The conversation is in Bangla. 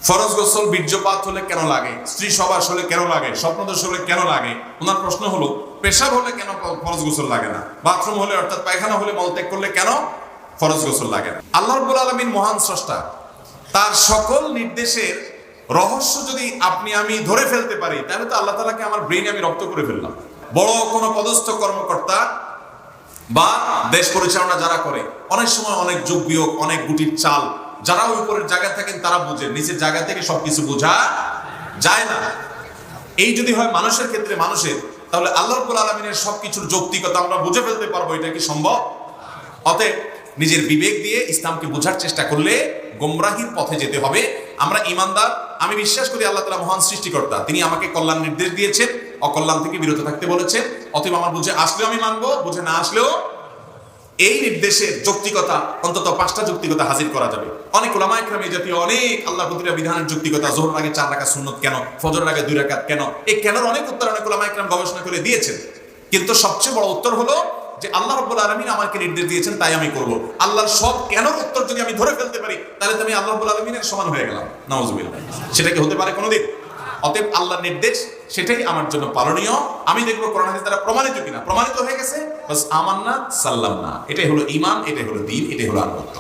ফরজ গোসল বীর্যপাত হলে কেন লাগে, স্ত্রী সবাস হলে কেন লাগে, স্বপ্নদোষ হলে কেন লাগে? ওনার প্রশ্ন হলো পেশাব হলে কেন ফরজ গোসল লাগে না, বাথরুম হলে অর্থাৎ পায়খানা হলে মলত্যাগ করলে কেন ফরজ গোসল লাগে না। আল্লাহ রাব্বুল আলামিন মহান স্রষ্টা, তার সকল নির্দেশের রহস্য যদি আপনি আমি ধরে ফেলতে পারি তাহলে তো আল্লাহ তাআলাকে আমার ব্রেইনে আমি রপ্ত করে ফেললাম। বড় কোনো পদস্থ কর্মকর্তা বা দেশ পরিচালনা যারা করে, অনেক সময় অনেক যোগ বিয়োগ, অনেক গুটির চাল, যারা উপরের জায়গায় থাকেন তারা বুঝে, নিচের জায়গা থেকে সবকিছু বোঝা যায় না। এই যদি হয় মানুষের ক্ষেত্রে মানুষের, তাহলে আল্লাহ রাব্বুল আলামিনের সবকিছুর যৌক্তিকতা আমরা বুঝে ফেলতে পারবো, এটা কি সম্ভব? অতএব নিজের বিবেক দিয়ে ইসলামকে বোঝার চেষ্টা করলে গোমরাহির পথে যেতে হবে। আমরা ইমানদার, আমি বিশ্বাস করি আল্লাহ তাআলা মহান সৃষ্টিকর্তা, তিনি আমাকে কল্যাণ নির্দেশ দিয়েছেন, অকল্যাণ থেকে বিরত থাকতে বলেছেন। অতএব আমার বুঝে আসলেও আমি মানবো, বুঝে না আসলেও এই নির্দেশের যৌক্তিকতা, অন্তত 5টা যৌক্তিকতা হাজির করা যাবে। অনেক উলামা ইকরাম এই জাতীয় অনেক আল্লাহর প্রতিটা বিধানের যৌক্তিকতা, যোহরের আগে 4 রাকাত সুন্নত কেন, ফজরের আগে 2 রাকাত কেন, এই কেনর অনেক উত্তর অনেক উলামা ইকরাম গবেষণা করে দিয়েছেন। কিন্তু সবচেয়ে বড় উত্তর হলো যে আল্লাহ রাব্বুল আলামিন আমাকে নির্দেশ দিয়েছেন তাই আমি করব। আল্লাহর সব কেনর উত্তর যদি আমি ধরে ফেলতে পারি তাহলে তো আমি আল্লাহ রাব্বুল আলামিনের সমান হয়ে গেলাম, নাউজুবিল্লাহ। সেটা কি হতে পারে কোনোদিন? অতএব আল্লাহর নির্দেশ সেটাই আমার জন্য পালনীয়। আমি দেখবো কোরআন হাদিস দ্বারা প্রমাণিত কিনা, প্রমাণিত হয়ে গেছে বাস আমান্না সাল্লামনা, এটাই হলো ঈমান, এটাই হলো দ্বীন, এটাই হলো আনুগত্য।